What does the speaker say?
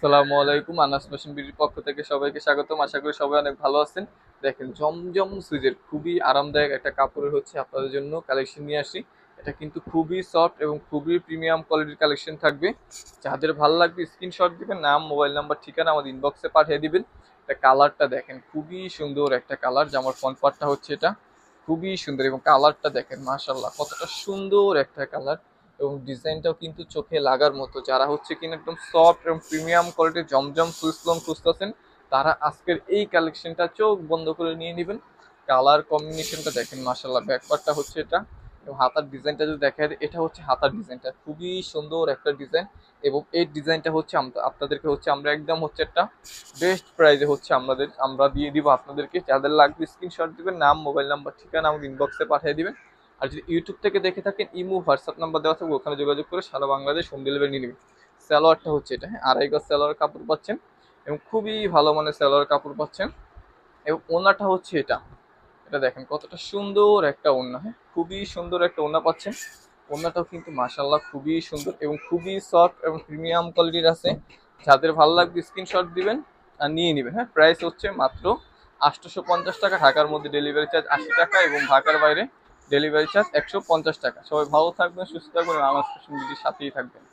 আসসালামু আলাইকুম। আনাস ফ্যাশন বিডির পক্ষ থেকে সবাইকে স্বাগতম। আশা করি সবাই অনেক ভালো আছেন। দেখেন জমজম সুইজের খুবই আরামদায়ক একটা কাপড়ের হচ্ছে আপনাদের জন্য কালেকশন নিয়ে আসি। এটা কিন্তু খুবই সফট এবং খুবই প্রিমিয়াম কোয়ালিটির কালেকশন থাকবে। যাদের ভালো লাগবে স্ক্রিনশট দিবেন, নাম, মোবাইল নাম্বার, ঠিকানা আমাদের ইনবক্সে পাঠিয়ে দিবেন। এটা কালারটা দেখেন খুবই সুন্দর একটা কালার। জামার ফ্রন্ট পার্টটা হচ্ছে এটা খুবই সুন্দর এবং কালারটা দেখেন মাশাআল্লাহ কতটা সুন্দর একটা কালার। এবং ডিজাইনটাও কিন্তু চোখে লাগার মতো। যারা হচ্ছে কিনা একদম সফট এবং প্রিমিয়াম কোয়ালিটির জমজম সুইস লোন খুঁজতেছেন, তারা আজকের এই কালেকশনটা চোখ বন্ধ করে নিয়ে নেবেন। কালার কম্বিনেশনটা দেখেন মাশাআল্লাহ। ব্যাকপার্টটা হচ্ছে এটা এবং হাতার ডিজাইনটা যদি দেখা যায়, এটা হচ্ছে হাতার ডিজাইনটা খুবই সুন্দর একটা ডিজাইন। এবং এই ডিজাইনটা হচ্ছে আপনাদেরকে হচ্ছে আমরা একদম হচ্ছে একটা বেস্ট প্রাইসে হচ্ছে আমরা দিয়ে দিব আপনাদেরকে। যাদের লাগবে স্ক্রিনশট দিবেন, নাম, মোবাইল নাম্বার, ঠিকানা আমাদের ইনবক্সে পাঠিয়ে দিবেন। আর যদি ইউটিউব থেকে দেখে থাকেন, ইমো, হোয়াটসঅ্যাপ নাম্বার দেওয়া থাকবে, ওখানে যোগাযোগ করে সারা বাংলাদেশ হোম ডেলিভারি নিয়ে নেবেন। সালোয়ারটা হচ্ছে এটা, হ্যাঁ, আড়াই গজ সালোয়ার কাপড় পাচ্ছেন এবং খুবই ভালো মানের সালোয়ার কাপড় পাচ্ছেন। এবং ওড়নাটা হচ্ছে এটা। এটা দেখেন কতটা সুন্দর একটা ওড়না, হ্যাঁ, খুবই সুন্দর একটা ওড়না পাচ্ছেন। ওড়নাটাও কিন্তু মাশাআল্লাহ খুবই সুন্দর এবং খুবই সফট এবং প্রিমিয়াম কোয়ালিটির আছে। যাদের ভালো লাগবে স্ক্রিনশট দিবেন আর নিয়ে নেবেন। হ্যাঁ, প্রাইস হচ্ছে মাত্র 850 টাকা। ঢাকার মধ্যে ডেলিভারি চার্জ 80 টাকা এবং ঢাকার বাইরে ডেলিভারি চার্জ 150 টাকা। সবাই ভালো থাকবেন, সুস্থ থাকবেন, আমার সাথেই থাকবেন।